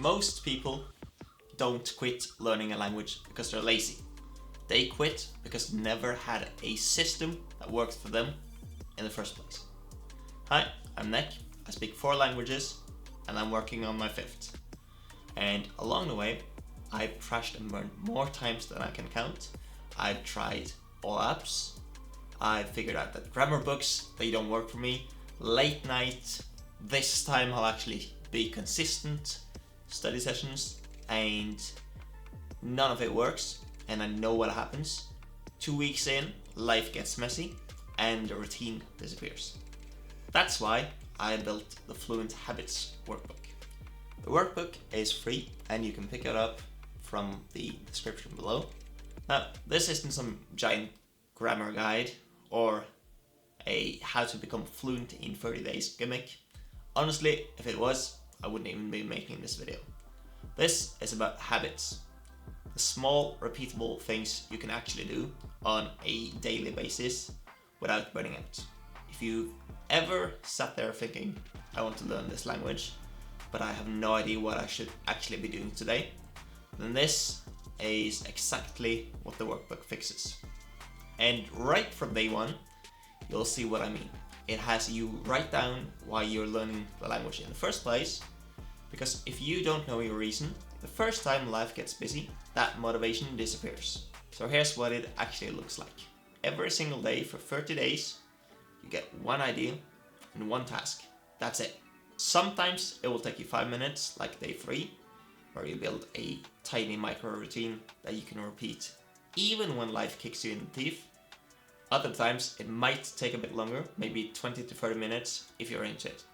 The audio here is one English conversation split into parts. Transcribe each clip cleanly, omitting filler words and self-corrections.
Most people don't quit learning a language because they're lazy. They quit because they never had a system that worked for them in the first place. Hi, I'm Nick. I speak 4 languages and I'm working on my 5th. And along the way, I've crashed and burned more times than I can count. I've tried all apps. I've figured out that grammar books, they don't work for me. Late night, this time I'll actually be consistent. Study sessions, and none of it works, and I know what happens. 2 weeks in, life gets messy and the routine disappears. That's why I built the Fluent Habits workbook. The workbook is free and you can pick it up from the description below. Now, this isn't some giant grammar guide or a how to become fluent in 30 days gimmick. Honestly, if it was, I wouldn't even be making this video. This is about habits. The small, repeatable things you can actually do on a daily basis without burning out. If you've ever sat there thinking, I want to learn this language, but I have no idea what I should actually be doing today, then this is exactly what the workbook fixes. And right from day one, you'll see what I mean. It has you write down why you're learning the language in the first place, because if you don't know your reason, the first time life gets busy, that motivation disappears. So here's what it actually looks like. Every single day for 30 days, you get one idea and one task. That's it. Sometimes it will take you 5 minutes, like day 3, where you build a tiny micro routine that you can repeat even when life kicks you in the teeth. Other times it might take a bit longer, maybe 20 to 30 minutes if you're into it.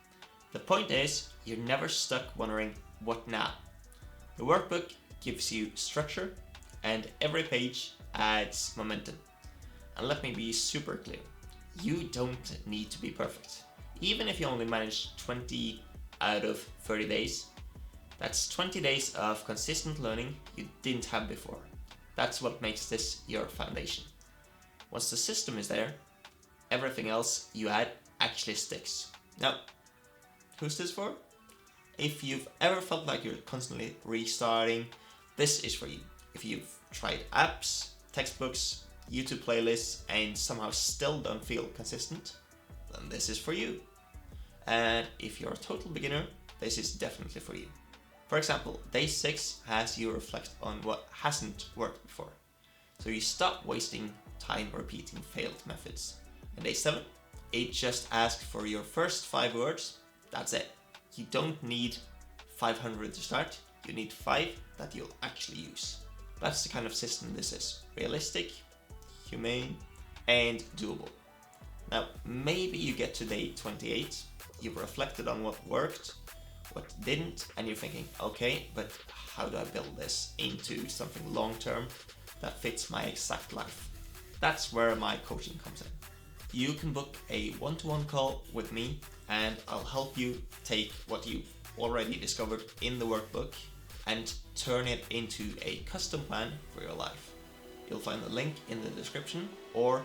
The point is, you're never stuck wondering what now. The workbook gives you structure and every page adds momentum. And let me be super clear, you don't need to be perfect. Even if you only manage 20 out of 30 days, that's 20 days of consistent learning you didn't have before. That's what makes this your foundation. Once the system is there, everything else you add actually sticks. Now, who's this for? If you've ever felt like you're constantly restarting, this is for you. If you've tried apps, textbooks, YouTube playlists, and somehow still don't feel consistent, then this is for you. And if you're a total beginner, this is definitely for you. For example, day 6 has you reflect on what hasn't worked before. So you stop wasting time repeating failed methods. And day 7, it just asks for your first 5 words. That's it. You don't need 500 to start. You need 5 that you'll actually use. That's the kind of system this is. Realistic, humane, and doable. Now, maybe you get to day 28, you've reflected on what worked, what didn't, and you're thinking, okay, but how do I build this into something long-term that fits my exact life? That's where my coaching comes in. You can book a one-to-one call with me and I'll help you take what you've already discovered in the workbook and turn it into a custom plan for your life. You'll find the link in the description or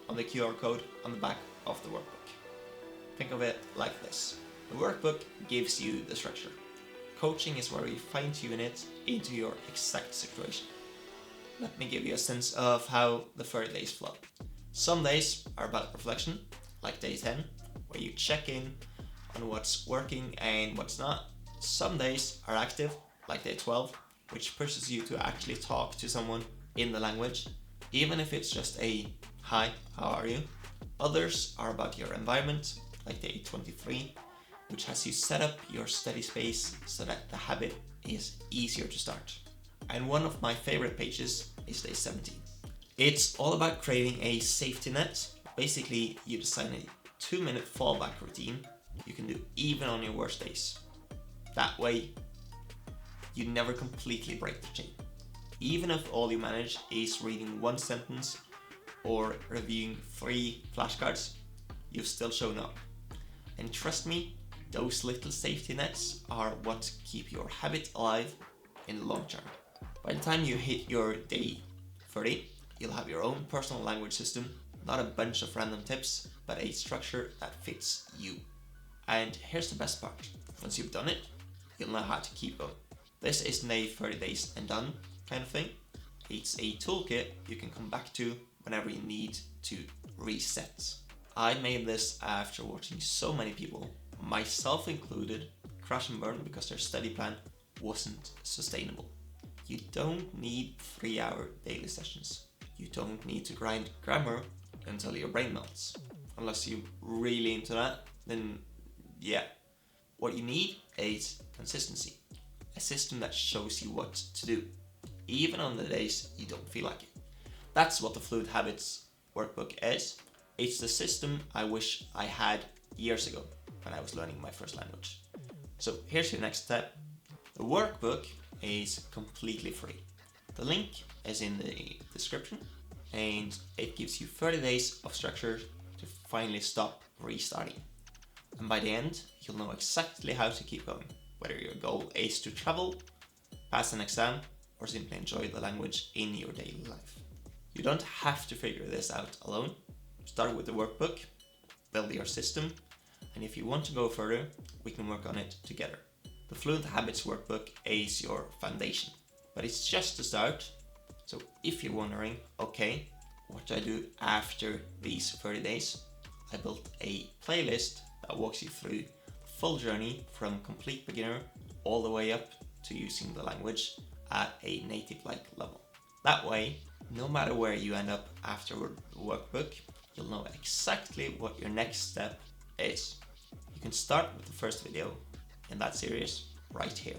on the QR code on the back of the workbook. Think of it like this. The workbook gives you the structure. Coaching is where you fine-tune it into your exact situation. Let me give you a sense of how the 30 days flow. Some days are about reflection, like day 10, where you check in on what's working and what's not. Some days are active, like day 12, which pushes you to actually talk to someone in the language, even if it's just a hi, how are you? Others are about your environment, like day 23, which has you set up your study space so that the habit is easier to start. And one of my favorite pages is day 17. It's all about creating a safety net. Basically, you design a 2-minute fallback routine you can do even on your worst days. That way, you never completely break the chain. Even if all you manage is reading 1 sentence or reviewing 3 flashcards, you've still shown up. And trust me, those little safety nets are what keep your habit alive in the long term. By the time you hit your day 30, you'll have your own personal language system, not a bunch of random tips, but a structure that fits you. And here's the best part. Once you've done it, you'll know how to keep going. This isn't a 30 days and done kind of thing. It's a toolkit you can come back to whenever you need to reset. I made this after watching so many people, myself included, crash and burn because their study plan wasn't sustainable. You don't need 3-hour daily sessions. You don't need to grind grammar until your brain melts. Unless you're really into that, then yeah. What you need is consistency. A system that shows you what to do, even on the days you don't feel like it. That's what the Fluent Habits workbook is. It's the system I wish I had years ago when I was learning my first language. So here's your next step. The workbook is completely free. The link is in the description, and it gives you 30 days of structure to finally stop restarting. And by the end, you'll know exactly how to keep going, whether your goal is to travel, pass an exam, or simply enjoy the language in your daily life. You don't have to figure this out alone. Start with the workbook, build your system, and if you want to go further, we can work on it together. The Fluent Habits workbook is your foundation, but it's just the start. So if you're wondering, okay, what do I do after these 30 days? I built a playlist that walks you through the full journey from complete beginner all the way up to using the language at a native-like level. That way, no matter where you end up after the workbook, you'll know exactly what your next step is. You can start with the first video in that series right here.